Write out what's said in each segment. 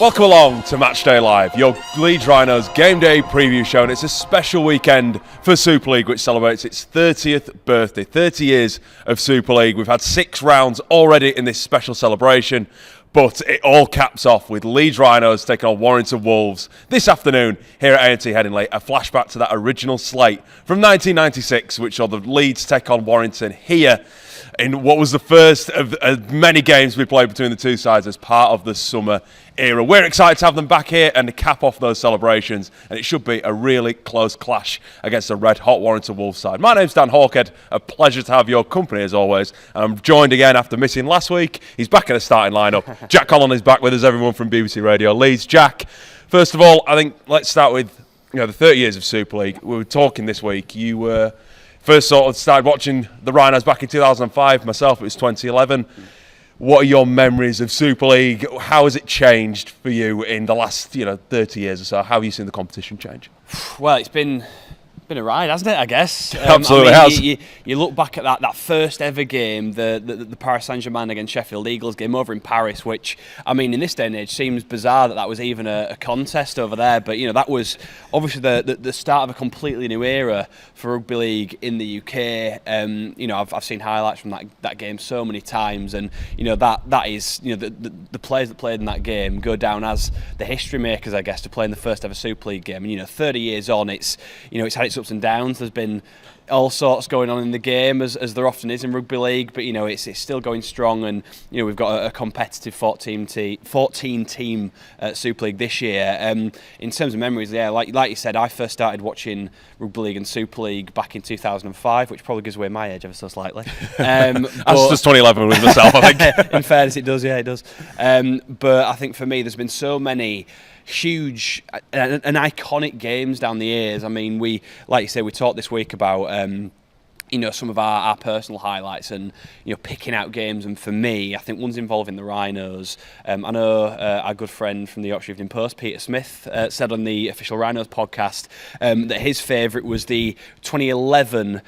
Welcome along to Matchday Live, your Leeds Rhinos game day preview show, and it's a special weekend for Super League, which celebrates its 30th birthday, 30 years of Super League. We've had 6 rounds already in this special celebration, but it all caps off with Leeds Rhinos taking on Warrington Wolves this afternoon here at AMT Headingley. A flashback to that original slate from 1996, which saw the Leeds take on Warrington here in what was the first of many games we played between the two sides as part of the summer era. We're excited to have them back here and to cap off those celebrations, and it should be a really close clash against the red-hot Warrington Wolves side. My name's Dan Hawkhead. A pleasure to have your company as always. I'm joined again after missing last week. He's back in the starting lineup. Jack Conlon is back with us, everyone from BBC Radio Leeds. Jack, first of all, I think let's start with the 30 years of Super League. We were talking this week. You were first sort of started watching the Rhinos back in 2005. Myself, it was 2011. What are your memories of Super League? How has it changed for you in the last 30 years or so? How have you seen the competition change? Well, it's been a ride, hasn't it, I guess? Absolutely has. You look back at that first ever game, the Paris Saint-Germain against Sheffield Eagles game over in Paris, which, I mean, in this day and age seems bizarre that was even a contest over there, but that was obviously the start of a completely new era for rugby league in the UK. I've seen highlights from that game so many times, and that is the players that played in that game go down as the history makers, I guess, to play in the first ever Super League game. And 30 years on, it's had its ups and downs. There's been all sorts going on in the game, as there often is in rugby league, but it's still going strong, and we've got a competitive 14 team Super League this year. In terms of memories, like you said, I first started watching rugby league and Super League back in 2005, which probably gives away my age ever so slightly. That's just 2011 with myself, I think. In fairness, it does, it does. But I think for me, there's been so many huge and iconic games down the years. I mean, like you say, we talked this week about some of our personal highlights and picking out games, and for me, I think one's involving the Rhinos. I know our good friend from the Yorkshire Evening Post, Peter Smith, said on the official Rhinos podcast that his favourite was the 2011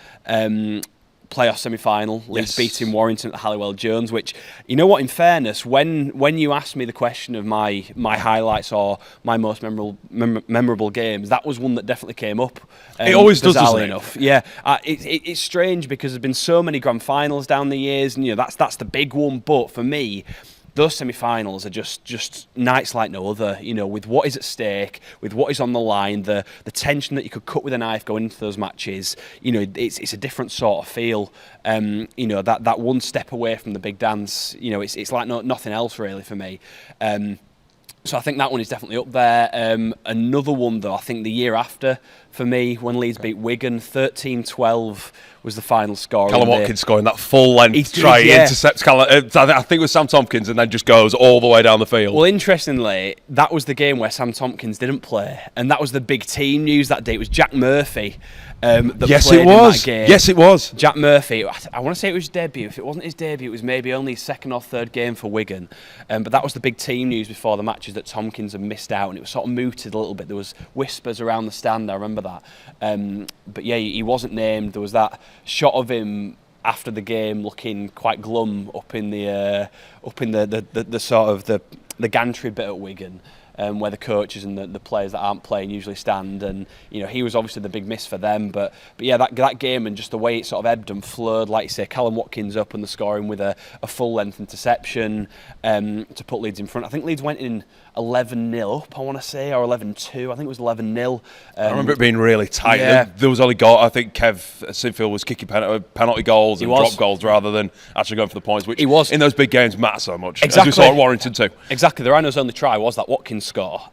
playoff semi-final, Leeds beating Warrington at the Halliwell Jones, which, in fairness, when you asked me the question of my highlights or my most memorable games, that was one that definitely came up. It always does, doesn't it? Enough. Yeah, it's strange because there's been so many grand finals down the years, and that's the big one, but for me, those semi-finals are just nights like no other, with what is at stake, with what is on the line, the tension that you could cut with a knife going into those matches. It's a different sort of feel. That one step away from the big dance, it's like nothing else really for me. So I think that one is definitely up there. Another one, though, I think the year after, for me, when Leeds beat Wigan, 13-12 was the final score. Callum Watkins scoring that full-length try. He intercepts Callum, I think it was Sam Tompkins, and then just goes all the way down the field. Well, interestingly, that was the game where Sam Tompkins didn't play, and that was the big team news that day. It was Jack Murphy that played in that game. Yes, it was. Jack Murphy, I want to say it was his debut. If it wasn't his debut, it was maybe only his second or third game for Wigan. But that was the big team news before the matches, that Tompkins had missed out, and it was sort of mooted a little bit. There was whispers around the stand, I remember that. But yeah, he wasn't named. There was that shot of him after the game looking quite glum up in the sort of the gantry bit at Wigan, where the coaches and the players that aren't playing usually stand, and he was obviously the big miss for them. But yeah, that game and just the way it sort of ebbed and flowed, like you say, Callum Watkins up and the scoring with a full length interception to put Leeds in front. I think Leeds went in 11-0 up, I want to say, or 11-2. I think it was 11-0. I remember it being really tight. Yeah. There was only I think Kev Sinfield was kicking penalty goals and drop goals rather than actually going for the points, which in those big games matter so much. Exactly. As we saw at Warrington too. Exactly. The Rhinos' only try was that Watkins score.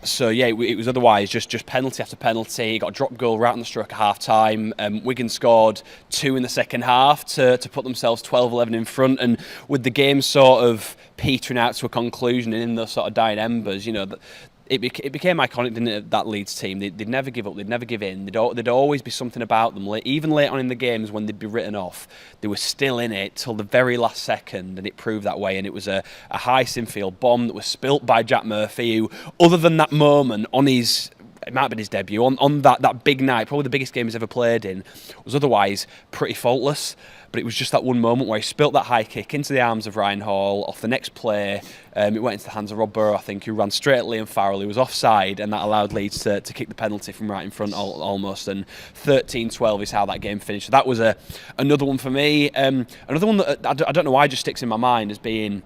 So yeah, it was otherwise just penalty after penalty. He got a drop goal right on the stroke at half time. Wigan scored 2 in the second half to put themselves 12-11 in front, and with the game sort of petering out to a conclusion and in those sort of dying embers, it became iconic, didn't it, that Leeds team? They'd never give up, they'd never give in. There'd always be something about them. Even late on in the games when they'd be written off, they were still in it till the very last second, and it proved that way. And it was a high Sinfield bomb that was spilt by Jack Murphy, who, other than that moment on his it might have been his debut, on that big night, probably the biggest game he's ever played in, was otherwise pretty faultless. But it was just that one moment where he spilt that high kick into the arms of Ryan Hall. Off the next play, it went into the hands of Rob Burrow, I think, who ran straight at Liam Farrell, who was offside, and that allowed Leeds to kick the penalty from right in front almost. And 13-12 is how that game finished. So that was another one for me. Another one that I don't know why just sticks in my mind as being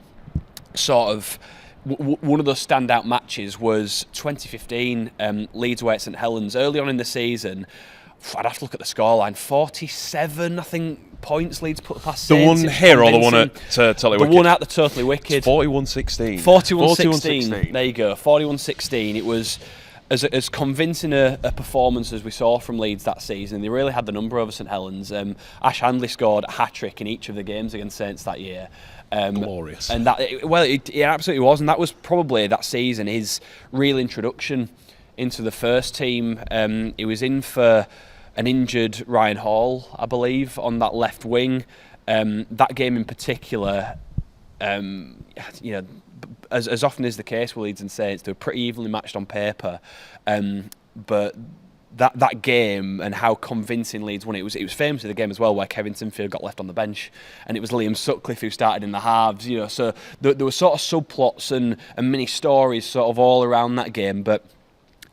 sort of one of those standout matches was 2015, Leeds away at St Helens. Early on in the season, I'd have to look at the scoreline. 47, I think, points Leeds put past The Saints. one here or the one at Totally Wicked? The one at the Totally Wicked. 41-16. 41-16. There you go. 41-16. It was as convincing a performance as we saw from Leeds that season. They really had the number over St Helens. Ash Handley scored a hat-trick in each of the games against Saints that year. Glorious. And it absolutely was. And that was probably that season his real introduction into the first team. He was in for an injured Ryan Hall, I believe, on that left wing. That game in particular, as often is the case with Leeds and Saints, they were pretty evenly matched on paper. But that game and how convincing Leeds won it was famous in the game as well, where Kevin Sinfield got left on the bench, and it was Liam Sutcliffe who started in the halves. So there were sort of subplots and mini stories sort of all around that game, but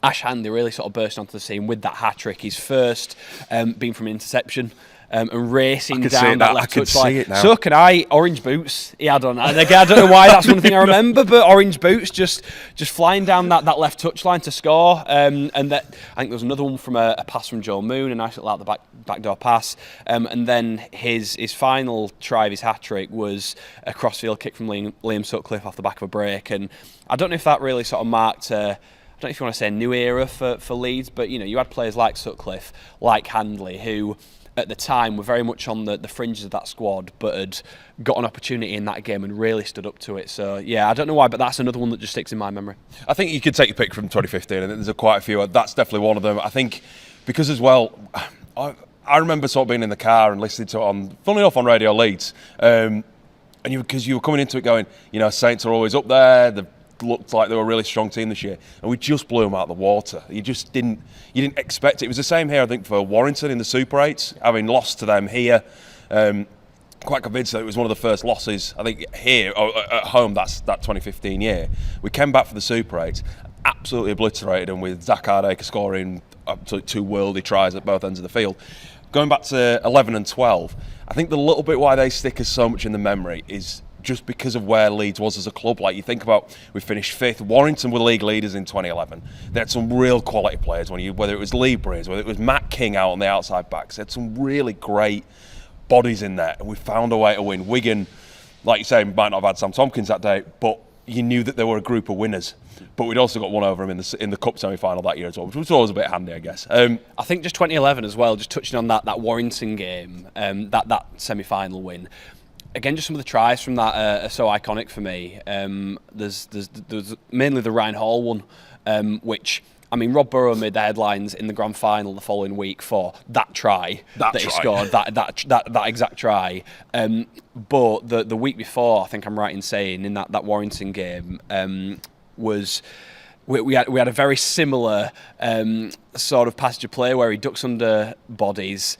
Ash Handley really sort of burst onto the scene with that hat-trick. His first being from an interception and racing down that left touchline. So can I. Orange boots he had on. And again, I don't know why that's one thing I remember, but orange boots just flying down that left touchline to score. And that, I think there was another one from a pass from Joe Moon, a nice little out the backdoor pass. And then his final try of his hat-trick was a crossfield kick from Liam Sutcliffe off the back of a break. And I don't know if that really sort of marked I don't know if you want to say a new era for Leeds, but you had players like Sutcliffe, like Handley, who at the time were very much on the fringes of that squad, but had got an opportunity in that game and really stood up to it. So yeah, I don't know why, but that's another one that just sticks in my memory. I think you could take your pick from 2015, and there's quite a few. That's definitely one of them. I think because as well, I remember sort of being in the car and listening to it funnily enough, on Radio Leeds, and because you were coming into it going, Saints are always up there. They've looked like they were a really strong team this year, and we just blew them out of the water. You didn't expect it. It was the same here, I think, for Warrington in the Super 8s, having lost to them here. Quite convinced that it was one of the first losses, I think, here at home. That's that 2015 year. We came back for the Super 8s, absolutely obliterated them with Zach Hardacre scoring absolutely two worldy tries at both ends of the field. Going back to 11 and 12, I think the little bit why they stick us so much in the memory is just because of where Leeds was as a club. Like, you think about, we finished 5th. Warrington were league leaders in 2011. They had some real quality players, whether it was Lee Breeze, whether it was Matt King out on the outside backs. They had some really great bodies in there, and we found a way to win. Wigan, like you say, might not have had Sam Tompkins that day, but you knew that there were a group of winners. But we'd also got one over them in the cup semi-final that year as well, which was always a bit handy, I guess. I think just 2011 as well, just touching on that Warrington game, that semi-final win. Again, just some of the tries from that are so iconic for me. There's mainly the Ryan Hall one, which, I mean, Rob Burrow made the headlines in the grand final the following week for that try that he scored, that exact try. But the week before, I think I'm right in saying, in that Warrington game, was we had a very similar sort of passage of play where he ducks under bodies.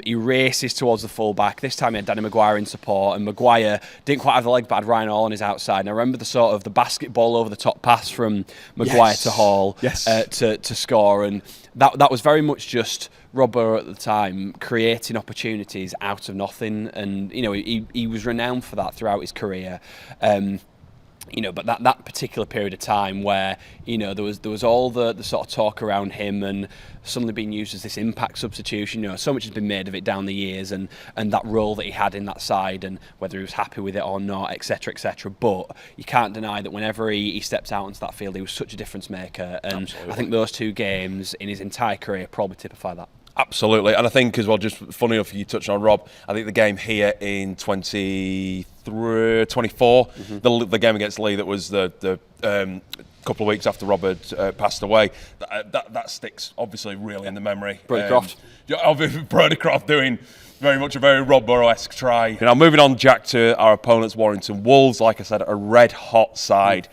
He races towards the full-back. This time he had Danny Maguire in support, and Maguire didn't quite have the leg, but had Ryan Hall on his outside. And I remember the basketball over the top pass from Maguire to Hall to score, and that was very much just Rob Burrow at the time creating opportunities out of nothing, and he was renowned for that throughout his career. But that particular period of time where there was all the sort of talk around him and suddenly being used as this impact substitution. So much has been made of it down the years, and that role that he had in that side, and whether he was happy with it or not, etc., etc. But you can't deny that whenever he steps out onto that field, he was such a difference maker. And absolutely. I think those two games in his entire career probably typify that. Absolutely, and I think as well, just funny enough, you touched on Rob, I think the game here in 24, the game against Lee that was the couple of weeks after Rob had passed away, that sticks obviously really in the memory. Brodie Croft. Brodie Croft doing very much a very Rob Burrow-esque try. Now moving on, Jack, to our opponents, Warrington Wolves. Like I said, a red-hot side.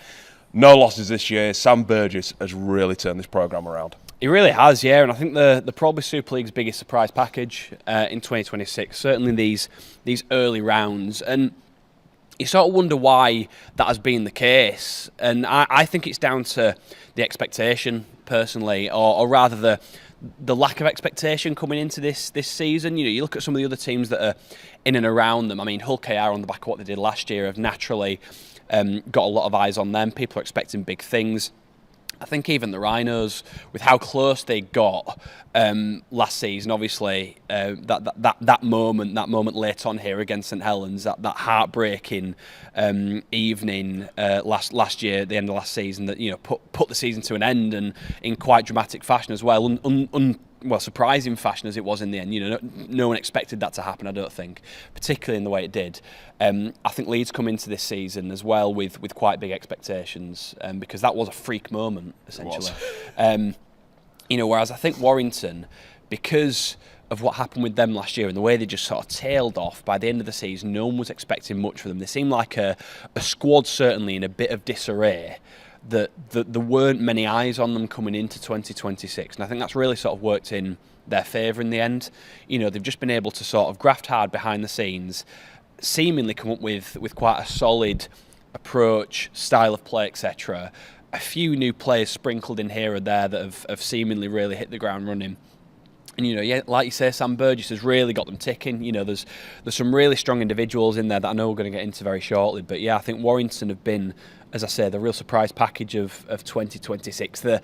No losses this year. Sam Burgess has really turned this programme around. He really has, yeah, and I think the probably Super League's biggest surprise package in 2026, certainly these early rounds, and you sort of wonder why that has been the case, and I think it's down to the expectation, personally, or rather the lack of expectation coming into this season. You know, you look at some of the other teams that are in and around them. I mean, Hull KR, on the back of what they did last year, have naturally got a lot of eyes on them. People are expecting big things. I think even the Rhinos, with how close they got last season, obviously that moment late on here against St Helens, that heartbreaking evening last year, at the end of last season, that, you know, put the season to an end, and in quite dramatic fashion as well. Well, surprising fashion as it was in the end. You know, no one expected that to happen, I don't think, particularly in the way it did. I think Leeds come into this season as well with quite big expectations, because that was a freak moment, essentially. You know, whereas I think Warrington, because of what happened with them last year and the way they just sort of tailed off, by the end of the season, no one was expecting much from them. They seemed like a squad, certainly, in a bit of disarray, that there weren't many eyes on them coming into 2026, and I think that's really sort of worked in their favour in the end. You know, they've just been able to sort of graft hard behind the scenes, seemingly come up with quite a solid approach, style of play, etc. A few new players sprinkled in here and there that have seemingly really hit the ground running. And, you know, yeah, like you say, Sam Burgess has really got them ticking. You know, there's some really strong individuals in there that I know we're going to get into very shortly. But yeah, I think Warrington have been, as I say, the real surprise package of 2026. The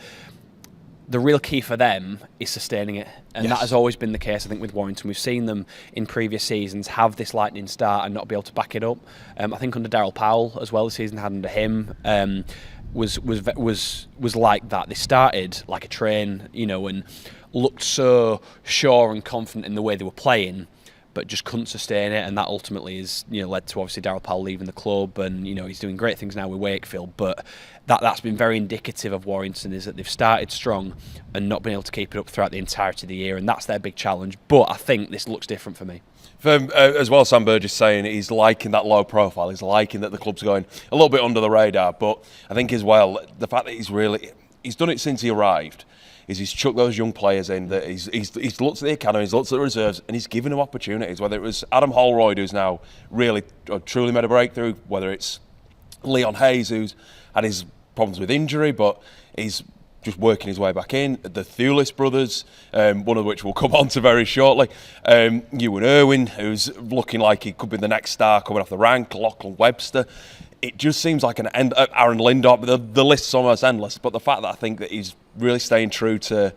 real key for them is sustaining it, and yes, that has always been the case. I think with Warrington, we've seen them in previous seasons have this lightning start and not be able to back it up. I think under Daryl Powell as well, the season had under him was like that. They started like a train, you know, and looked so sure and confident in the way they were playing, but just couldn't sustain it, and that ultimately is, you know, led to obviously Daryl Powell leaving the club, and, you know, he's doing great things now with Wakefield, but that's been very indicative of Warrington, is that they've started strong and not been able to keep it up throughout the entirety of the year, and that's their big challenge. But I think this looks different for me. As well, Sam Burgess saying he's liking that low profile, he's liking that the club's going a little bit under the radar, but I think as well, the fact that he's done it since he arrived, is he's chucked those young players in, that he's looked at the academy, he's looked at the reserves, and he's given them opportunities, whether it was Adam Holroyd, who's now really truly made a breakthrough, whether it's Leon Hayes, who's had his problems with injury, but he's just working his way back in. The Thulis brothers, one of which we'll come on to very shortly. Ewan Irwin, who's looking like he could be the next star coming off the rank. Lachlan Webster. It just seems like an end. Aaron Lindop. The list's almost endless. But the fact that I think that he's really staying true to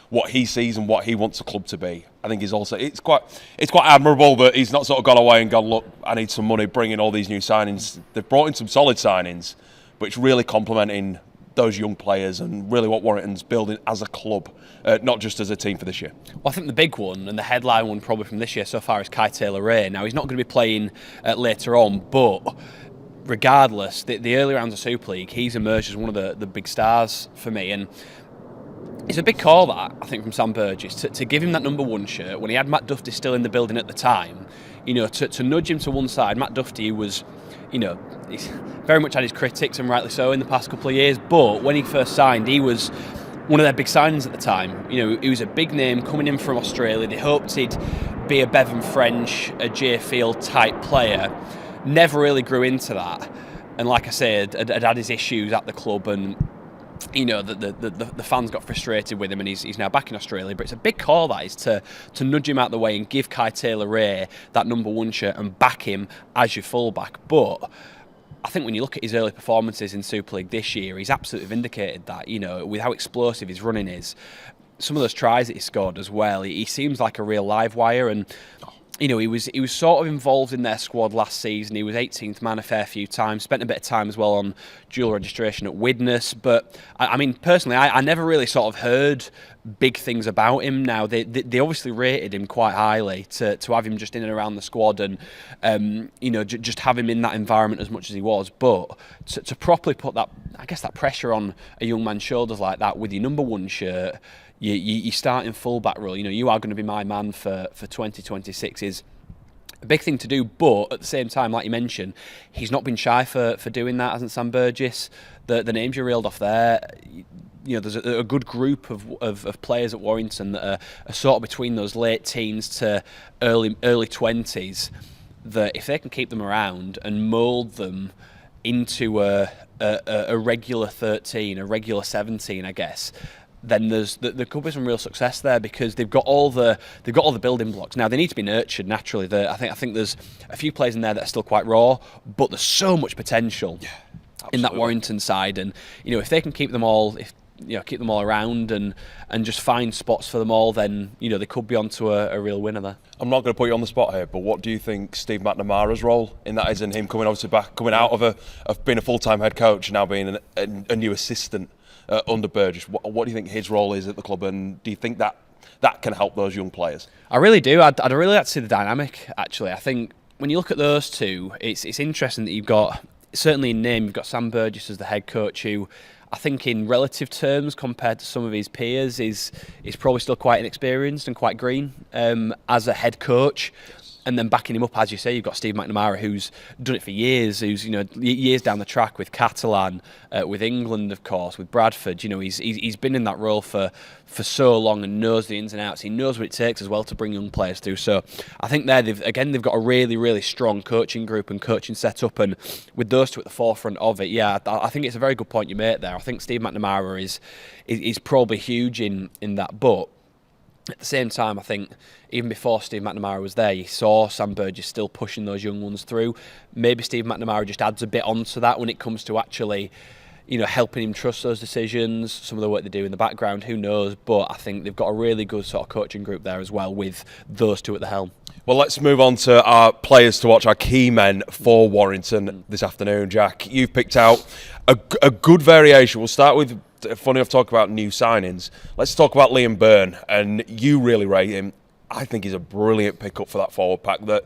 what he sees and what he wants the club to be, I think is also it's quite admirable that he's not sort of gone away and gone, look, I need some money, bring in all these new signings. They've brought in some solid signings, but it's really complementing those young players and really what Warrington's building as a club, not just as a team for this year. Well, I think the big one and the headline one probably from this year so far is Kai Taylor-Ray. Now, he's not going to be playing later on, but regardless, the early rounds of Super League, he's emerged as one of the big stars for me, and it's a big call, that, I think, from Sam Burgess, to give him that number one shirt when he had Matt Duffy still in the building at the time. You know, to nudge him to one side. Matt Duffy was, you know, he's very much had his critics, and rightly so, in the past couple of years, but when he first signed, he was one of their big signings at the time. You know, he was a big name coming in from Australia. They hoped he'd be a Bevan French, a Jay Field type player. Never really grew into that, and like I said, had his issues at the club, and, you know, the fans got frustrated with him, and he's now back in Australia. But it's a big call, that is, to nudge him out the way and give Kai Taylor-Ray that number one shirt and back him as your fullback. But I think when you look at his early performances in Super League this year, he's absolutely vindicated that, you know, with how explosive his running is. Some of those tries that he scored as well, he seems like a real live wire, and, you know, he was sort of involved in their squad last season. He was 18th man a fair few times, spent a bit of time as well on dual registration at Widnes. But, I mean, personally, I never really sort of heard big things about him. Now, they obviously rated him quite highly to have him just in and around the squad, and, you know, just have him in that environment as much as he was. But to properly put that, I guess, that pressure on a young man's shoulders like that with your number one shirt, you start in full-back role, you know, you are going to be my man for 2026 is a big thing to do. But at the same time, like you mentioned, he's not been shy for doing that, hasn't Sam Burgess? the names you reeled off there, you know, there's a good group of players at Warrington that are sort of between those late teens to early 20s, that if they can keep them around and mould them into a regular 13, a regular 17, I guess, then there could be some real success there, because they've got all the building blocks. Now they need to be nurtured naturally. I think there's a few players in there that are still quite raw, but there's so much potential in that Warrington side, and you know, if they can keep them all, keep them all around and just find spots for them all, then you know, they could be onto a real winner there. I'm not going to put you on the spot here, but what do you think Steve McNamara's role in that is, in him coming out of being a full-time head coach and now being a new assistant under Burgess? What do you think his role is at the club, and do you think that can help those young players? I really do. I'd really like to see the dynamic, actually. I think when you look at those two, it's interesting that you've got, certainly in name, you've got Sam Burgess as the head coach, who I think in relative terms compared to some of his peers is probably still quite inexperienced and quite green as a head coach. And then backing him up, as you say, you've got Steve McNamara, who's done it for years, who's, you know, years down the track with Catalan, with England, of course, with Bradford. You know, he's been in that role for so long and knows the ins and outs. He knows what it takes as well to bring young players through. So I think they've got a really, really strong coaching group and coaching setup, and with those two at the forefront of it, yeah, I think it's a very good point you make there. I think Steve McNamara is probably huge in that, but at the same time, I think even before Steve McNamara was there, you saw Sam Burgess still pushing those young ones through. Maybe Steve McNamara just adds a bit onto that when it comes to actually, you know, helping him trust those decisions, some of the work they do in the background, who knows. But I think they've got a really good sort of coaching group there as well, with those two at the helm. Well, let's move on to our players to watch, our key men for Warrington this afternoon. Jack, you've picked out a good variation. We'll start with, funny enough, talk about new signings. Let's talk about Liam Byrne, and you really rate him. I think he's a brilliant pickup for that forward pack that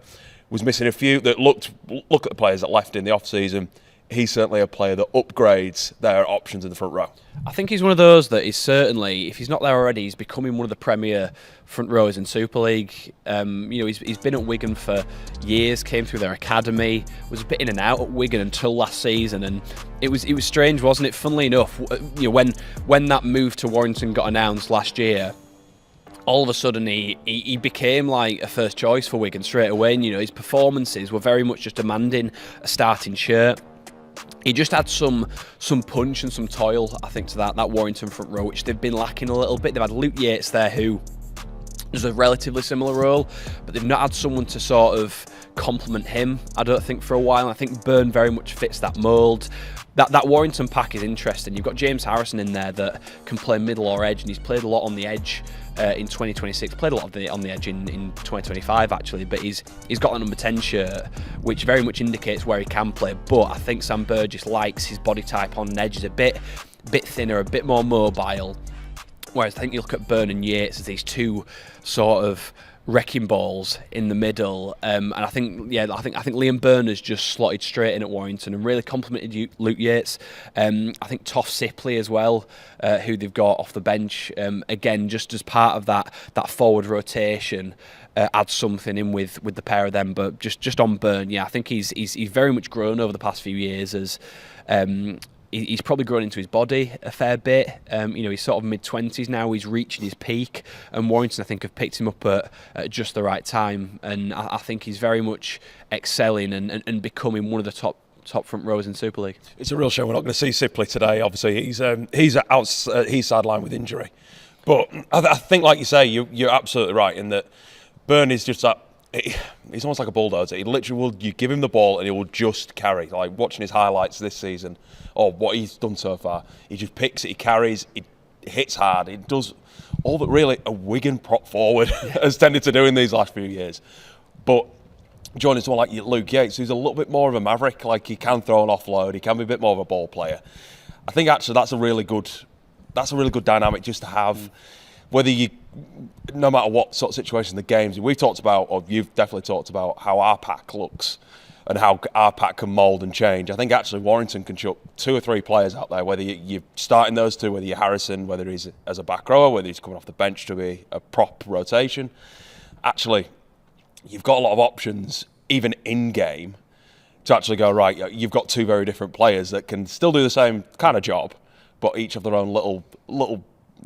was missing a few. That look at the players that left in the off-season. He's certainly a player that upgrades their options in the front row. I think he's one of those that is certainly, if he's not there already, he's becoming one of the premier front rowers in Super League. You know, he's been at Wigan for years, came through their academy, was a bit in and out at Wigan until last season, and it was strange, wasn't it? Funnily enough, you know, when that move to Warrington got announced last year, all of a sudden he became like a first choice for Wigan straight away. And, you know, his performances were very much just demanding a starting shirt. He just had some punch and some toil, I think, to that Warrington front row, which they've been lacking a little bit. They've had Luke Yates there, who does a relatively similar role, but they've not had someone to sort of complement him, I don't think, for a while. I think Byrne very much fits that mould. That Warrington pack is interesting. You've got James Harrison in there that can play middle or edge, and he's played a lot on the edge in 2026. Played a lot on the edge in 2025 actually, but he's got that number 10 shirt, which very much indicates where he can play. But I think Sam Burgess likes his body type on an edge. He's a bit thinner, a bit more mobile. Whereas I think you look at Byrne and Yates as these two sort of wrecking balls in the middle, and I think Liam Byrne has just slotted straight in at Warrington and really complimented Luke Yates. I think Toff Sipley as well, who they've got off the bench, again just as part of that forward rotation, adds something in with the pair of them. But just on Byrne, yeah, I think he's very much grown over the past few years as. He's probably grown into his body a fair bit. You know, he's sort of mid-20s now. He's reaching his peak, and Warrington, I think, have picked him up at just the right time. And I think he's very much excelling and becoming one of the top front rows in Super League. It's a real shame we're not going to see Sipley today. Obviously, he's sidelined with injury. But I think, like you say, you're absolutely right in that Byrne is just that. He's almost like a bulldozer. He literally you give him the ball and he will just carry. Like watching his highlights this season, or what he's done so far, he just picks it, he carries, he hits hard. He does all that really a Wigan prop forward has tended to do in these last few years. But joining someone like Luke Yates, who's a little bit more of a maverick, like he can throw an offload, he can be a bit more of a ball player. I think actually that's a really good dynamic just to have. Whether you, no matter what sort of situation the games, we've talked about, or you've definitely talked about how our pack looks and how our pack can mould and change. I think actually Warrington can chuck 2 or 3 players out there, whether you're starting those two, whether you're Harrison, whether he's as a back rower, whether he's coming off the bench to be a prop rotation. Actually, you've got a lot of options, even in game, to actually go, right, you've got two very different players that can still do the same kind of job, but each have their own little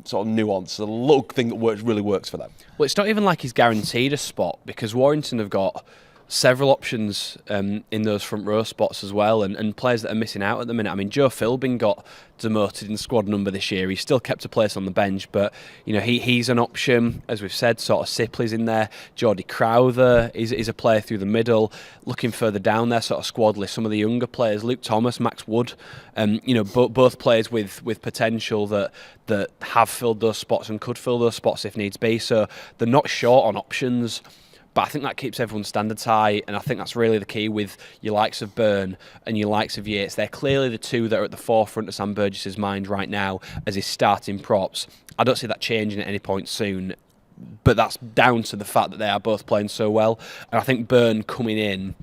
sort of nuance, a little thing that really works for them. Well, it's not even like he's guaranteed a spot, because Warrington have got several options in those front row spots as well, and players that are missing out at the minute. I mean, Joe Philbin got demoted in squad number this year. He's still kept a place on the bench, but he's an option, as we've said. Sort of Sipley's in there. Geordie Crowther is a player through the middle. Looking further down there, sort of squad list, some of the younger players, Luke Thomas, Max Wood, both players with potential that have filled those spots and could fill those spots if needs be. So they're not short on options. But I think that keeps everyone's standards high, and I think that's really the key with your likes of Byrne and your likes of Yates. They're clearly the two that are at the forefront of Sam Burgess's mind right now as his starting props. I don't see that changing at any point soon, but that's down to the fact that they are both playing so well. And I think Byrne coming in,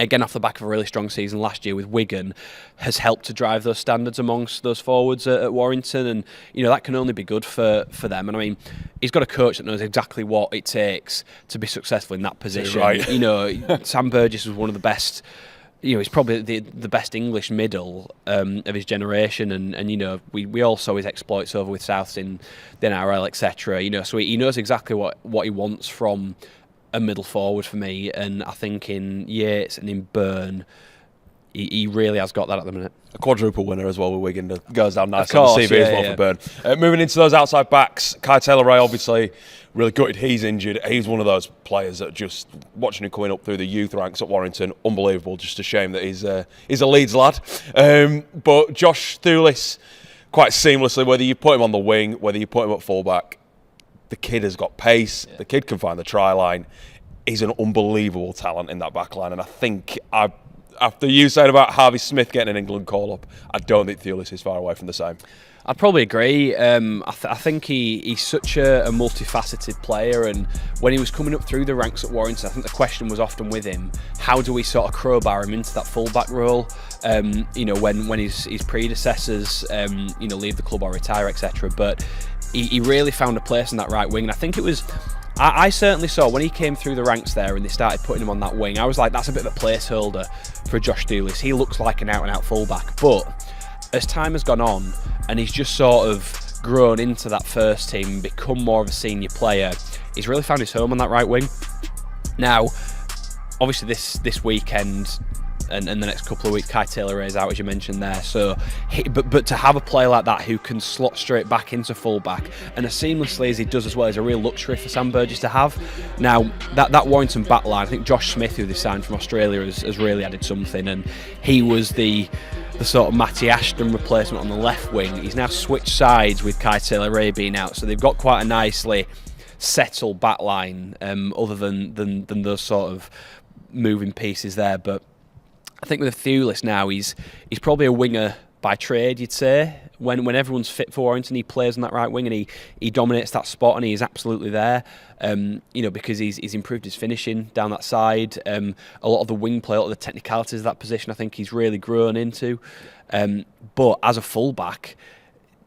again off the back of a really strong season last year with Wigan, has helped to drive those standards amongst those forwards at Warrington, and that can only be good for them. And I mean, he's got a coach that knows exactly what it takes to be successful in that position. Right. Sam Burgess was one of the best. He's probably the best English middle of his generation, and we all saw his exploits over with Souths in the NRL, etc. So he knows exactly what he wants from a middle forward for me, and I think in Yates and in Byrne, he really has got that at the minute. A quadruple winner as well with Wigan that goes down nice on the CV as well for Byrne. Moving into those outside backs, Kai Taylor-Ray obviously really gutted he's injured. He's one of those players that just watching him coming up through the youth ranks at Warrington, unbelievable. Just a shame that he's a Leeds lad. But Josh Thulis, quite seamlessly, whether you put him on the wing, whether you put him at fullback, the kid has got pace. The kid can find the try line. He's an unbelievable talent in that back line. And I think, after you said about Harvey Smith getting an England call-up, I don't think Thulis is far away from the same. I'd probably agree. I think he's such a multifaceted player, and when he was coming up through the ranks at Warrington, I think the question was often with him, how do we sort of crowbar him into that full-back role? When his predecessors leave the club or retire, etc. But he really found a place in that right wing, and I think it was, I certainly saw when he came through the ranks there and they started putting him on that wing, I was like, that's a bit of a placeholder for Josh Thulis. He looks like an out-and-out fullback, but as time has gone on and he's just sort of grown into that first team and become more of a senior player, he's really found his home on that right wing. Now, obviously this weekend and the next couple of weeks, Kai Taylor-Ray is out, as you mentioned there. So, but to have a player like that who can slot straight back into fullback and as seamlessly as he does as well is a real luxury for Sam Burgess to have. Now, that Warrington back line, I think Josh Smith, who they signed from Australia, has really added something, and he was the sort of Matty Ashton replacement on the left wing. He's now switched sides with Kai Taylor-Ray being out, so they've got quite a nicely settled back line, other than those sort of moving pieces there. But I think with Thulis now, he's probably a winger by trade, you'd say. When everyone's fit for Warrington, he plays on that right wing and he dominates that spot, and he is absolutely there. Because he's improved his finishing down that side. A lot of the wing play, a lot of the technicalities of that position, I think he's really grown into. But as a fullback,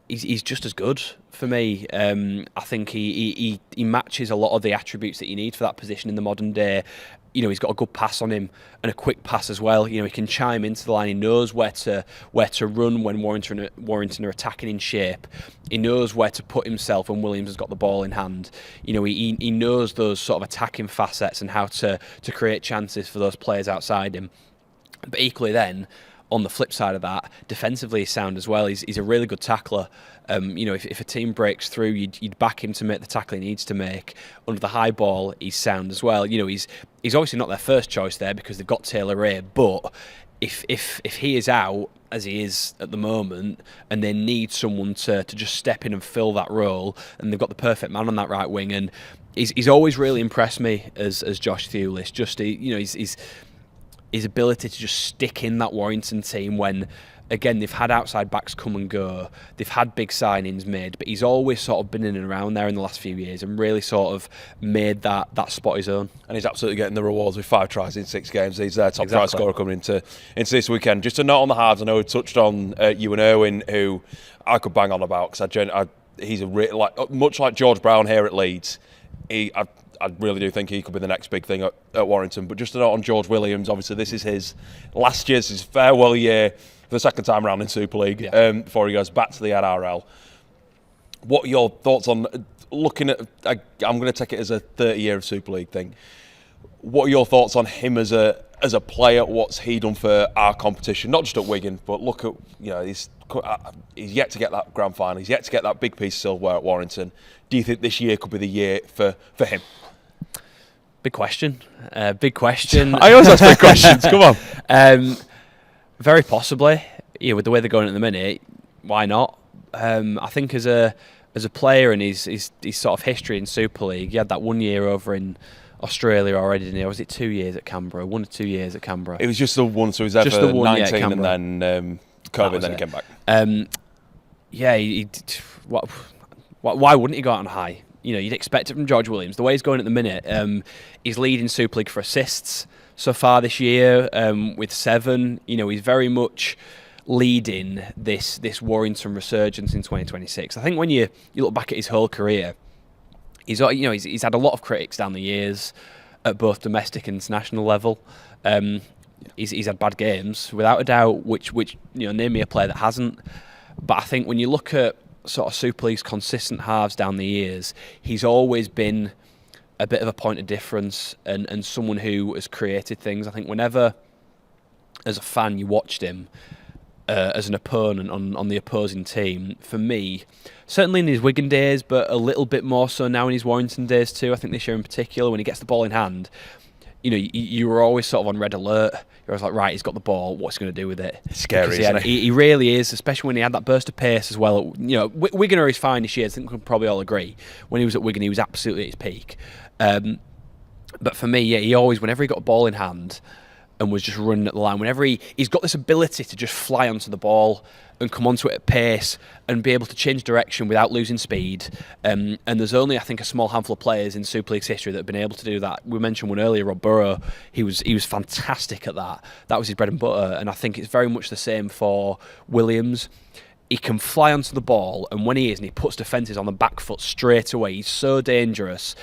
he's just as good for me. I think he matches a lot of the attributes that you need for that position in the modern day. He's got a good pass on him and a quick pass as well. He can chime into the line. He knows where to run when Warrington are attacking in shape. He knows where to put himself when Williams has got the ball in hand. He knows those sort of attacking facets and how to create chances for those players outside him. But equally then, on the flip side of that, defensively he's sound as well. He's a really good tackler. If a team breaks through, you'd back him to make the tackle he needs to make. Under the high ball, he's sound as well. He's obviously not their first choice there because they've got Taylor-Ray, but if he is out, as he is at the moment, and they need someone to just step in and fill that role, and they've got the perfect man on that right wing, and he's always really impressed me as Josh Thulis. Just his ability to just stick in that Warrington team when, again, they've had outside backs come and go, they've had big signings made, but he's always sort of been in and around there in the last few years and really sort of made that spot his own. And he's absolutely getting the rewards with 5 tries in 6 games. He's their top try scorer coming into this weekend. Just a note on the halves, I know we touched on Ewan Irwin, who I could bang on about, because he's much like George Brown here at Leeds. I really do think he could be the next big thing at Warrington. But just a note on George Williams, obviously this is his last year's his farewell year for the second time around in Super League, before he goes back to the NRL. What are your thoughts on looking at, I'm going to take it as a 30-year of Super League thing. What are your thoughts on him as a player? What's he done for our competition? Not just at Wigan, but look at, he's yet to get that grand final. He's yet to get that big piece of silverware at Warrington. Do you think this year could be the year for him? Big question. Big question. I always ask big questions. Come on. Very possibly. Yeah, with the way they're going at the minute, why not? I think as a player and his sort of history in Super League, he had that 1 year over in Australia already, didn't he? Or was it 2 years at Canberra? 1 or 2 years at Canberra? It was just the one, so he was ever just the one, 19 and then COVID, then he came back. Why wouldn't he go out on high? You'd expect it from George Williams. The way he's going at the minute, he's leading Super League for assists so far this year with 7. He's very much leading this Warrington resurgence in 2026. I think when you look back at his whole career, he's had a lot of critics down the years at both domestic and international level. He's had bad games without a doubt. Which name me a player that hasn't. But I think when you look at sort of Super League's consistent halves down the years, he's always been a bit of a point of difference and someone who has created things. I think whenever, as a fan, you watched him as an opponent on the opposing team, for me, certainly in his Wigan days, but a little bit more so now in his Warrington days too. I think this year in particular, when he gets the ball in hand, you were always sort of on red alert. You're always like, right, he's got the ball. What's he going to do with it? It's scary, isn't he really is, especially when he had that burst of pace as well. Wigan are his finest years. I think we can probably all agree. When he was at Wigan, he was absolutely at his peak. But for me, he always, whenever he got a ball in hand and was just running at the line, whenever he's got this ability to just fly onto the ball and come onto it at pace and be able to change direction without losing speed. And there's only, I think, a small handful of players in Super League's history that have been able to do that. We mentioned one earlier, Rob Burrow. He was fantastic at that. That was his bread and butter. And I think it's very much the same for Williams. He can fly onto the ball, and when he is, and he puts defences on the back foot straight away, he's so dangerous.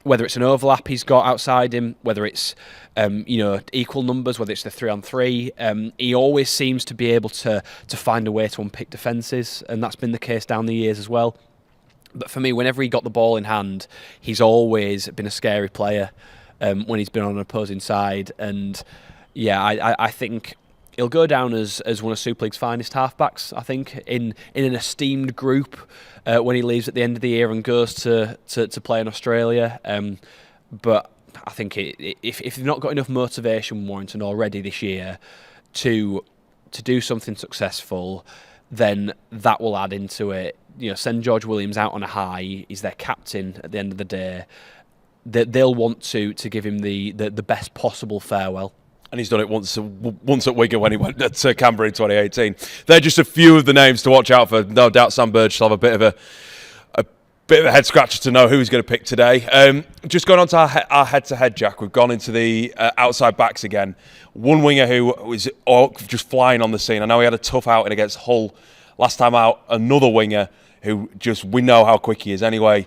Whether it's an overlap he's got outside him, whether it's equal numbers, whether it's the 3-on-3, he always seems to be able to find a way to unpick defences, and that's been the case down the years as well. But for me, whenever he got the ball in hand, he's always been a scary player when he's been on an opposing side. And I think he'll go down as one of Super League's finest halfbacks, I think, in an esteemed group when he leaves at the end of the year and goes to play in Australia. But I think if they've not got enough motivation in Warrington already this year to do something successful, then that will add into it. Send George Williams out on a high. He's their captain at the end of the day. They'll want to give him the best possible farewell. And he's done it once at Wigan when he went to Canberra in 2018. They're just a few of the names to watch out for. No doubt Sam Burge will have a bit of a head scratcher to know who he's going to pick today. Just going on to our head-to-head, Jack, we've gone into the outside backs again. One winger who was just flying on the scene. I know he had a tough outing against Hull last time out. Another winger who we know how quick he is anyway.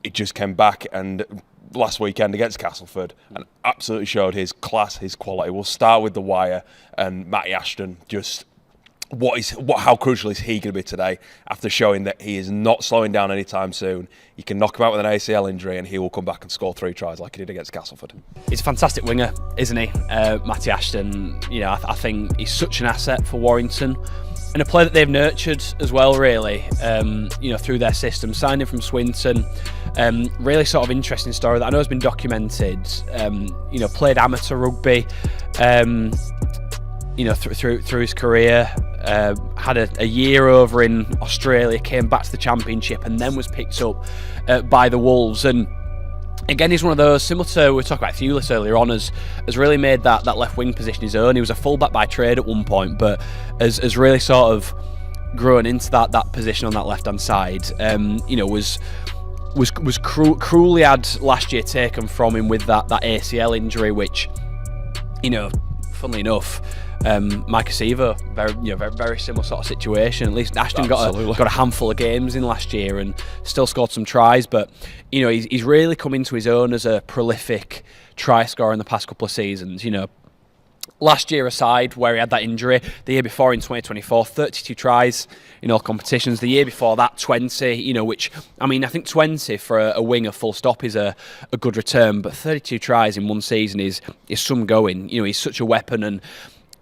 He just came back and last weekend against Castleford and absolutely showed his class, his quality. We'll start with the wire and Matty Ashton. Just how crucial is he going to be today after showing that he is not slowing down anytime soon? You can knock him out with an ACL injury and he will come back and score 3 tries like he did against Castleford. He's a fantastic winger, isn't he? Matty Ashton, I think he's such an asset for Warrington. And a player that they've nurtured as well, really, through their system. Signed him from Swinton. Really sort of interesting story that I know has been documented. Played amateur rugby, through his career. Had a year over in Australia, came back to the Championship, and then was picked up by the Wolves. And again, he's one of those, similar to, we were talking about Thewlis earlier on, has really made that left wing position his own. He was a fullback by trade at one point, but has really sort of grown into that position on that left hand side. Was cruelly had last year taken from him with that ACL injury, which funnily enough, Mike Acevo, very similar sort of situation. At least Ashton got a handful of games in last year and still scored some tries, but he's really come into his own as a prolific try scorer in the past couple of seasons. Last year aside, where he had that injury, the year before in 2024, 32 tries in all competitions. The year before that, 20, which, I think 20 for a winger full stop is a good return, but 32 tries in one season is some going. He's such a weapon, and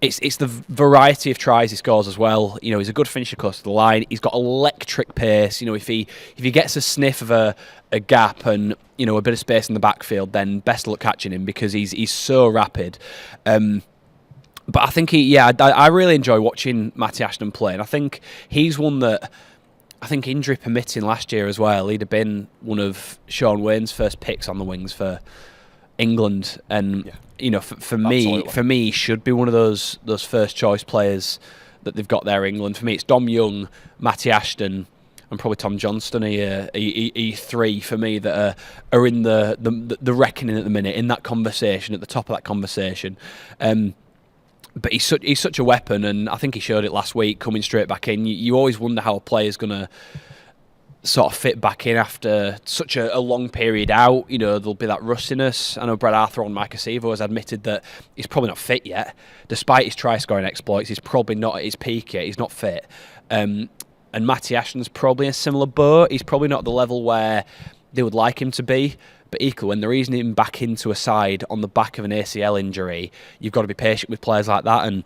it's the variety of tries he scores as well. He's a good finisher close to the line. He's got electric pace. If he gets a sniff of a gap and a bit of space in the backfield, then best luck catching him because he's so rapid. But I think I really enjoy watching Matty Ashton play, and I think he's one that, injury permitting last year as well, he'd have been one of Sean Wayne's first picks on the wings for England, and for me, he should be one of those first choice players that they've got there. England, for me, it's Dom Young, Matty Ashton, and probably Tom Johnston. E3 for me that are in the reckoning at the minute, in that conversation, at the top of that conversation. But he's such a weapon, and I think he showed it last week, coming straight back in. You always wonder how a player's going to sort of fit back in after such a long period out. There'll be that rustiness. I know Brad Arthur on Mike Acevo has admitted that he's probably not fit yet. Despite his try-scoring exploits, he's probably not at his peak yet. He's not fit. And Matty Ashton's probably in a similar boat. He's probably not at the level where they would like him to be. But equally, when they're easing him back into a side on the back of an ACL injury, you've got to be patient with players like that. And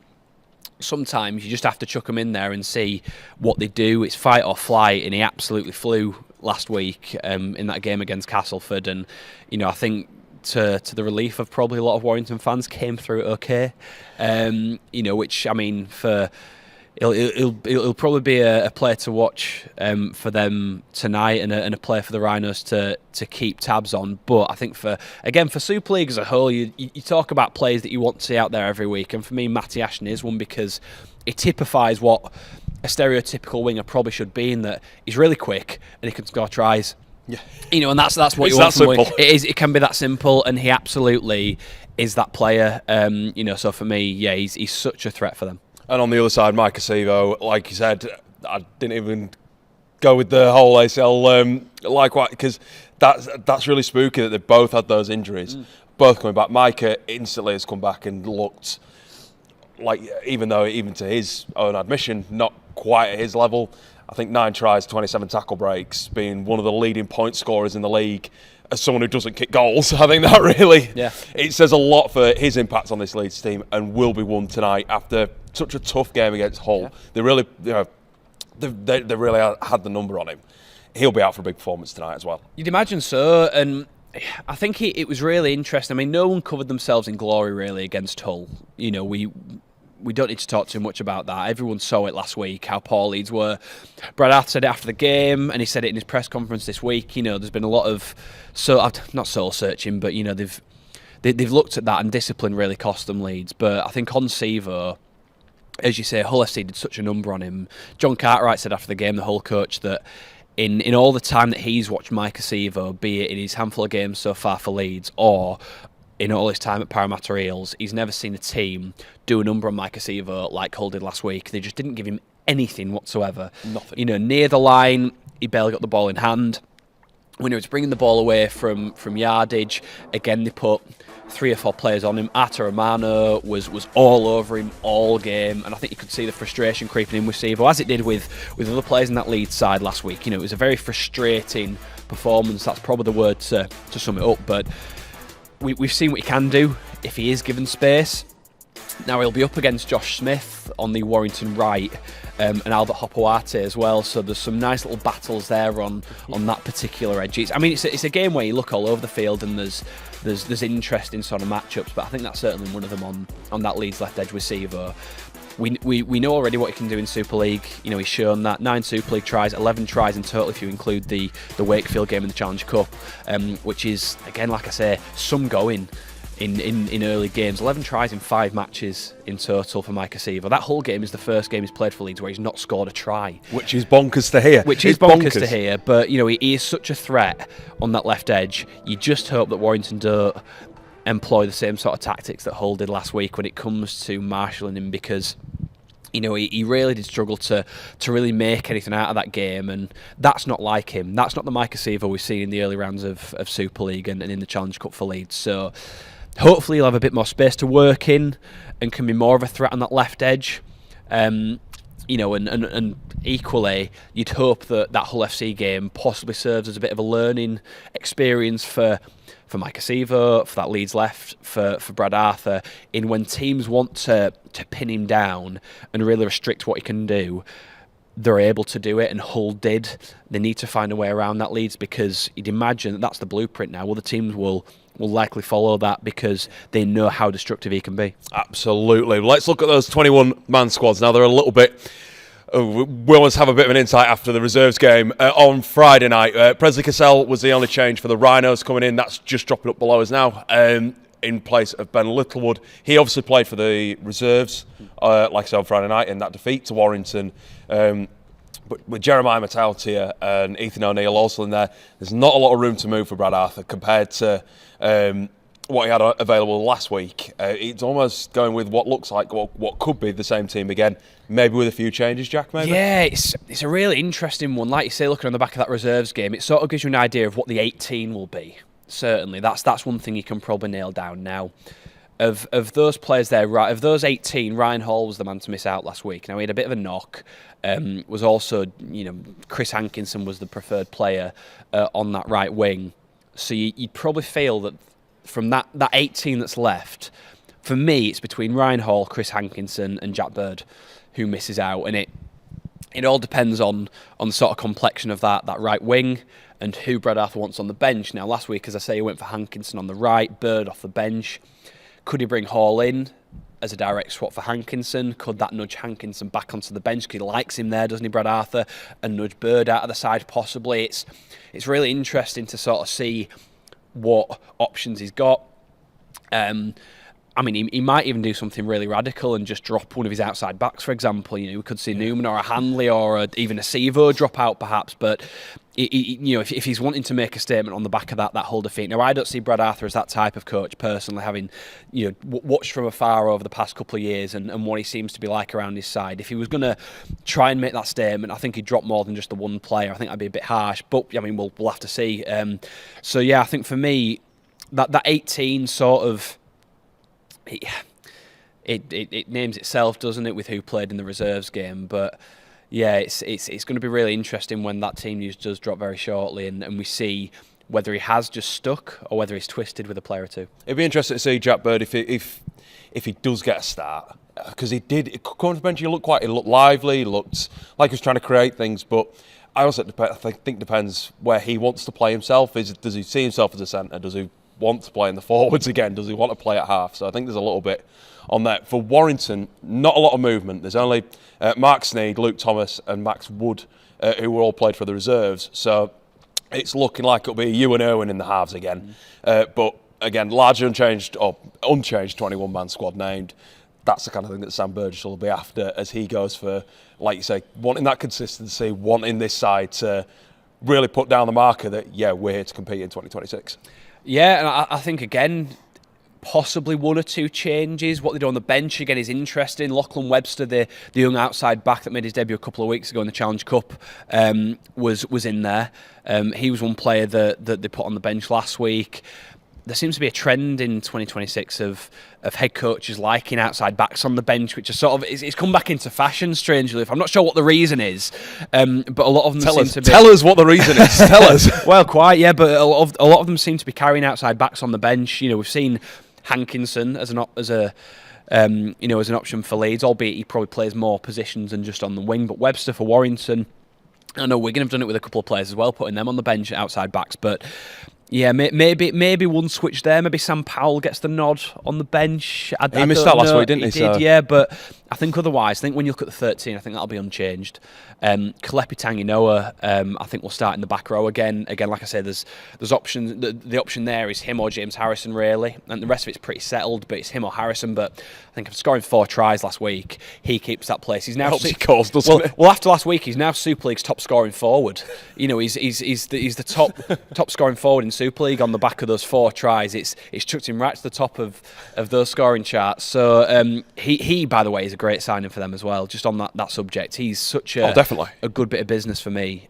sometimes you just have to chuck them in there and see what they do. It's fight or flight, and he absolutely flew last week in that game against Castleford. And I think to the relief of probably a lot of Warrington fans, came through okay. Which for. He'll probably be a player to watch for them tonight, and a player for the Rhinos to keep tabs on. But I think for Super League as a whole, you talk about players that you want to see out there every week, and for me, Matty Ashton is one because it typifies what a stereotypical winger probably should be, in that he's really quick and he can score tries. Yeah, and that's what you want from a winger. It can be that simple, and he absolutely is that player. So for me, he's such a threat for them. And on the other side, Mike Acevo, like you said, I didn't even go with the whole ACL likewise, because that's really spooky that they've both had those injuries, both coming back. Micah instantly has come back and looked like, even to his own admission, not quite at his level. I think 9 tries, 27 tackle breaks, being one of the leading point scorers in the league. As someone who doesn't kick goals, I think that really it says a lot for his impact on this Leeds team, and will be won tonight after such a tough game against Hull. They really, they really had the number on him. He'll be out for a big performance tonight as well. You'd imagine so, and I think it was really interesting. No one covered themselves in glory really against Hull. We don't need to talk too much about that. Everyone saw it last week, how poor Leeds were. Brad Arthur said it after the game, and he said it in his press conference this week. There's been a lot of, not soul searching, but they've looked at that, and discipline really cost them, Leeds. But I think on Sevo, as you say, Hull FC did such a number on him. John Cartwright said after the game, the Hull coach, that in all the time that he's watched Mike Acevo, be it in his handful of games so far for Leeds, or in all his time at Parramatta Eels, he's never seen a team do a number on Mike Acevo like Hull did last week. They just didn't give him anything whatsoever. Nothing. Near the line, he barely got the ball in hand. When he was bringing the ball away from yardage, again, they put 3 or 4 players on him. Artur Romano was all over him all game, and I think you could see the frustration creeping in with Sevo, as it did with other players in that Leeds side last week. It was a very frustrating performance. That's probably the word to sum it up, but we've seen what he can do if he is given space. Now he'll be up against Josh Smith on the Warrington right, and Albert Hopoate as well. So there's some nice little battles there on that particular edge. It's a game where you look all over the field, and there's interesting sort of matchups. But I think that's certainly one of them on that Leeds left edge with Sevo. We know already what he can do in Super League. He's shown that 9 Super League tries, 11 tries in total if you include the Wakefield game in the Challenge Cup, which is, again, like I say, some going in early games. 11 tries in 5 matches in total for Mike Acevo. That whole game is the first game he's played for Leeds where he's not scored a try. Which is bonkers to hear. But he is such a threat on that left edge. You just hope that Warrington don't employ the same sort of tactics that Hull did last week when it comes to marshalling him, because he really did struggle to really make anything out of that game, and that's not like him. That's not the Micah Seaver we've seen in the early rounds of Super League and in the Challenge Cup for Leeds. So hopefully he'll have a bit more space to work in and can be more of a threat on that left edge. And equally, you'd hope that Hull FC game possibly serves as a bit of a learning experience for Micah Seaver, for that Leeds left, for Brad Arthur, in when teams want to pin him down and really restrict what he can do, they're able to do it, and Hull did. They need to find a way around that, Leeds, because you'd imagine that's the blueprint now. Well, the teams will likely follow that because they know how destructive he can be. Absolutely. Let's look at those 21-man squads now. They're a little bit... we always have a bit of an insight after the reserves game on Friday night. Presley Cassell was the only change for the Rhinos coming in. That's just dropping up below us now in place of Ben Littlewood. He obviously played for the reserves, like I said, on Friday night in that defeat to Warrington. But with Jeremiah Matautia and Ethan O'Neill also in there, there's not a lot of room to move for Brad Arthur compared to what he had available last week. It's almost going with what looks like what could be the same team again, maybe with a few changes, Jack, maybe? Yeah, it's a really interesting one. Like you say, looking on the back of that reserves game, it sort of gives you an idea of what the 18 will be. Certainly, that's one thing you can probably nail down now. Of those players there, right? Of those 18, Ryan Hall was the man to miss out last week. Now, he had a bit of a knock. Was also, Chris Hankinson was the preferred player on that right wing. So you'd probably feel that from that 18 that's left, for me, it's between Ryan Hall, Chris Hankinson, and Jack Bird who misses out, and it all depends on the sort of complexion of that right wing and who Brad Arthur wants on the bench. Now, last week, as I say, he went for Hankinson on the right, Bird off the bench. Could he bring Hall in as a direct swap for Hankinson? Could that nudge Hankinson back onto the bench because he likes him there, doesn't he, Brad Arthur, and nudge Bird out of the side possibly? It's really interesting to sort of see what options he's got. He might even do something really radical and just drop one of his outside backs, for example. We could see Newman or a Hanley or even a Sevo drop out, perhaps. But if he's wanting to make a statement on the back of that Hull defeat, now I don't see Brad Arthur as that type of coach personally, having watched from afar over the past couple of years and what he seems to be like around his side. If he was going to try and make that statement, I think he'd drop more than just the one player. I think that'd be a bit harsh, but we'll have to see. I think for me that 18 sort of. It names itself, doesn't it, with who played in the reserves game? But yeah, it's going to be really interesting when that team news does drop very shortly, and we see whether he has just stuck or whether he's twisted with a player or two. It'd be interesting to see Jack Bird if he does get a start, because he did. Coming to the bench, he looked lively, he looked like he was trying to create things, but I think depends where he wants to play himself. Does he see himself as a centre? Does he want to play in the forwards again? Does he want to play at half? So I think there's a little bit on that. For Warrington, not a lot of movement. There's only Mark Sneed, Luke Thomas and Max Wood who were all played for the reserves. So it's looking like it'll be Ewan Irwin in the halves again. But again, largely unchanged 21-man squad named. That's the kind of thing that Sam Burgess will be after as he goes for, like you say, wanting that consistency, wanting this side to really put down the marker that, we're here to compete in 2026. Yeah, and I think, again, possibly one or two changes. What they do on the bench, again, is interesting. Lachlan Webster, the young outside back that made his debut a couple of weeks ago in the Challenge Cup, was in there. He was one player that they put on the bench last week. There seems to be a trend in 2026 of head coaches liking outside backs on the bench, which is sort of it's come back into fashion, strangely. I'm not sure what the reason is, but a lot of them seem to be... Tell us what the reason is. Tell us. Well, quite, yeah, but a lot of them seem to be carrying outside backs on the bench. We've seen Hankinson as an option for Leeds, albeit he probably plays more positions than just on the wing. But Webster for Warrington, I know Wigan have done it with a couple of players as well, putting them on the bench outside backs, but. Yeah, maybe one switch there. Maybe Sam Powell gets the nod on the bench. He missed that last week, didn't he? He did, yeah, but I think otherwise, I think when you look at the 13, I think that'll be unchanged. Kalepi Tanginoa, I think will start in the back row again. Again, like I say, there's options. The option there is him or James Harrison, really, and the rest of it's pretty settled. But it's him or Harrison. But I think after scoring 4 tries last week, he keeps that place. He's now helps he calls, doesn't it? Well, after last week, he's now Super League's top scoring forward. He's the top scoring forward in Super Super League on the back of those 4 tries. It's chucked him right to the top of those scoring charts. So he, by the way, is a great signing for them as well. Just on that subject, he's such a good bit of business for me.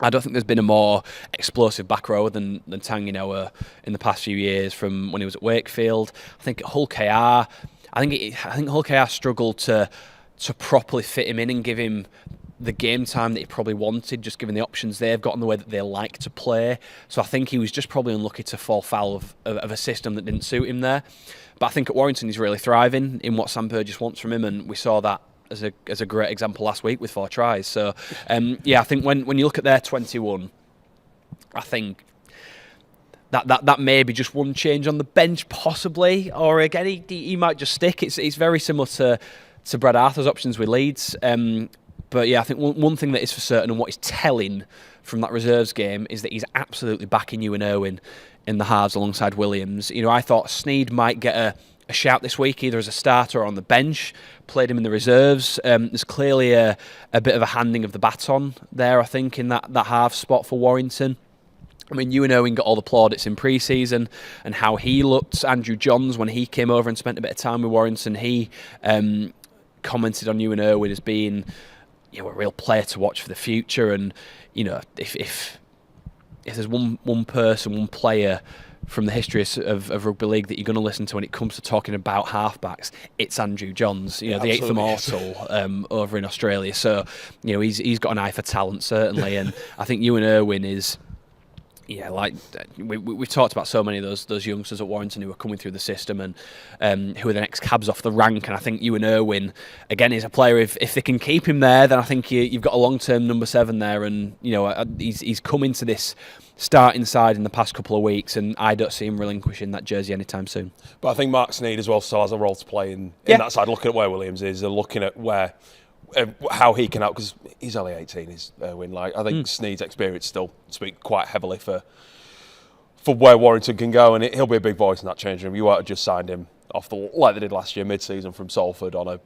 I don't think there's been a more explosive back row than Tanguy Noah in the past few years from when he was at Wakefield. I think at Hull KR, I think Hull KR struggled to properly fit him in and give him the game time that he probably wanted, just given the options they've got and the way that they like to play. So I think he was just probably unlucky to fall foul of a system that didn't suit him there. But I think at Warrington he's really thriving in what Sam Burgess wants from him, and we saw that as a great example last week with 4 tries. So I think when you look at their 21, I think that may be just one change on the bench possibly, or again he might just stick. It's very similar to Brad Arthur's options with Leeds. But yeah, I think one thing that is for certain, and what is telling from that reserves game, is that he's absolutely backing Ewan Irwin in the halves alongside Williams. You know, I thought Sneyd might get a shout this week, either as a starter or on the bench. Played him in the reserves. There's clearly a bit of a handing of the baton there, I think, in that half spot for Warrington. I mean, Ewan Irwin got all the plaudits in pre-season and how he looked. Andrew Johns, when he came over and spent a bit of time with Warrington, he commented on Ewan Irwin as being, you know, a real player to watch for the future. And, you know, if there's one person, one player from the history of rugby league that you're going to listen to when it comes to talking about halfbacks, it's Andrew Johns, you know, the eighth immortal over in Australia. So, you know, he's got an eye for talent, certainly. And I think Ewan Irwin is, yeah, like we've talked about so many of those youngsters at Warrington who are coming through the system and who are the next cabs off the rank. And I think Ewan Irwin, again, is a player, if they can keep him there, then I think you've got a long-term number 7 there. And, you know, he's come into this starting side in the past couple of weeks, and I don't see him relinquishing that jersey anytime soon. But I think Mark Sneyd as well still has a role to play in that side, looking at where Williams is, and looking at how he can help, because he's only 18, is Irwin. Like, I think Sneyd's experience still speaks quite heavily for where Warrington can go, and he'll be a big voice in that changing room. You won't have just signed him off like they did last year, mid-season from Salford on a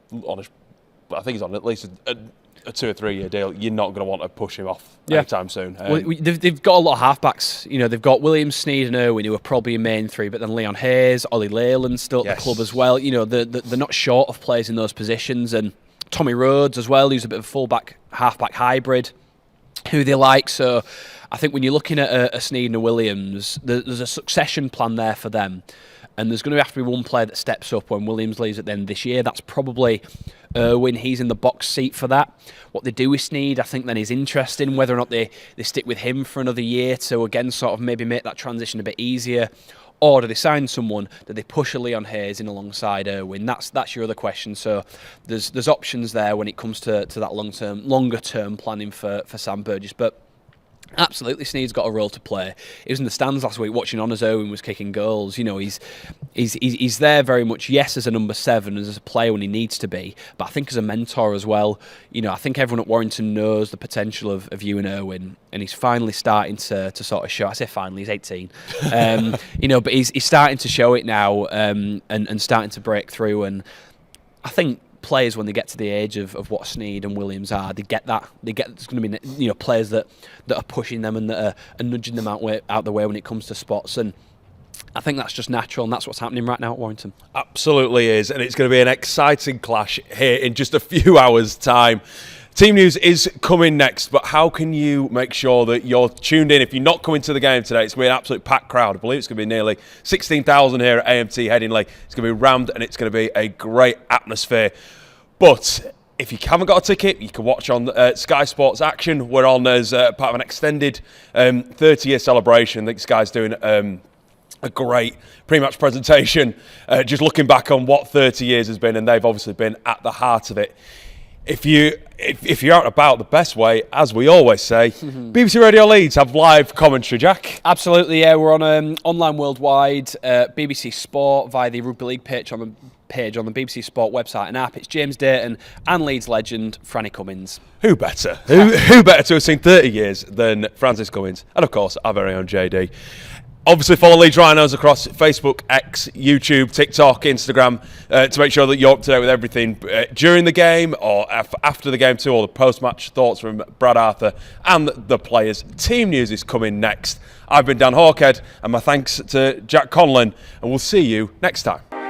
I think he's on at least a 2 or 3 year deal. You're not going to want to push him off anytime soon. They've got a lot of halfbacks. You know, they've got Williams, Sneyd and Irwin, who are probably main 3, but then Leon Hayes, Ollie Leyland still at the club as well. You know, they're not short of players in those positions, and Tommy Rhodes as well, who's a bit of a full-back, half-back hybrid, who they like. So I think when you're looking at a Sneyd and a Williams, there's a succession plan there for them. And there's going to have to be one player that steps up when Williams leaves at the end of this year. That's probably Irwin. He's in the box seat for that. What they do with Sneyd, I think, then is interesting, whether or not they stick with him for another year to, again, sort of maybe make that transition a bit easier. Or do they sign someone that they push a Leon Hayes in alongside Irwin? That's your other question. So there's options there when it comes to that longer term planning for Sam Burgess. But absolutely, Sneyd's got a role to play. He was in the stands last week watching on as Irwin was kicking goals. You know, he's there very much, yes, as a number 7, as a player when he needs to be, but I think as a mentor as well. You know, I think everyone at Warrington knows the potential of Ewan Irwin, and he's finally starting to sort of show. I say finally, he's 18. You know, but he's starting to show it now, and starting to break through. And I think players, when they get to the age of what Sneyd and Williams are, they get there's going to be, you know, players that are pushing them and that are nudging them out the way when it comes to spots. And I think that's just natural, and that's what's happening right now at Warrington. Absolutely is, and it's going to be an exciting clash here in just a few hours' time. Team news is coming next, but how can you make sure that you're tuned in? If you're not coming to the game today, it's going to be an absolute packed crowd. I believe it's going to be nearly 16,000 here at AMT Headingley. It's going to be rammed, and it's going to be a great atmosphere. But if you haven't got a ticket, you can watch on Sky Sports Action. We're on as part of an extended 30-year celebration. I think Sky's doing a great pre-match presentation, just looking back on what 30 years has been, and they've obviously been at the heart of it. If you're out and about, the best way, as we always say, BBC Radio Leeds have live commentary, Jack. Absolutely, yeah. We're on online worldwide, BBC Sport via the Rugby League page on the BBC Sport website and app. It's James Dayton and Leeds legend Franny Cummins. Who better? Who better to have seen 30 years than Francis Cummins? And of course, our very own JD. Obviously, follow Leeds Rhinos across Facebook, X, YouTube, TikTok, Instagram to make sure that you're up to date with everything during the game or after the game too, all the post-match thoughts from Brad Arthur and the players. Team news is coming next. I've been Dan Hawkhead, and my thanks to Jack Conlon, and we'll see you next time.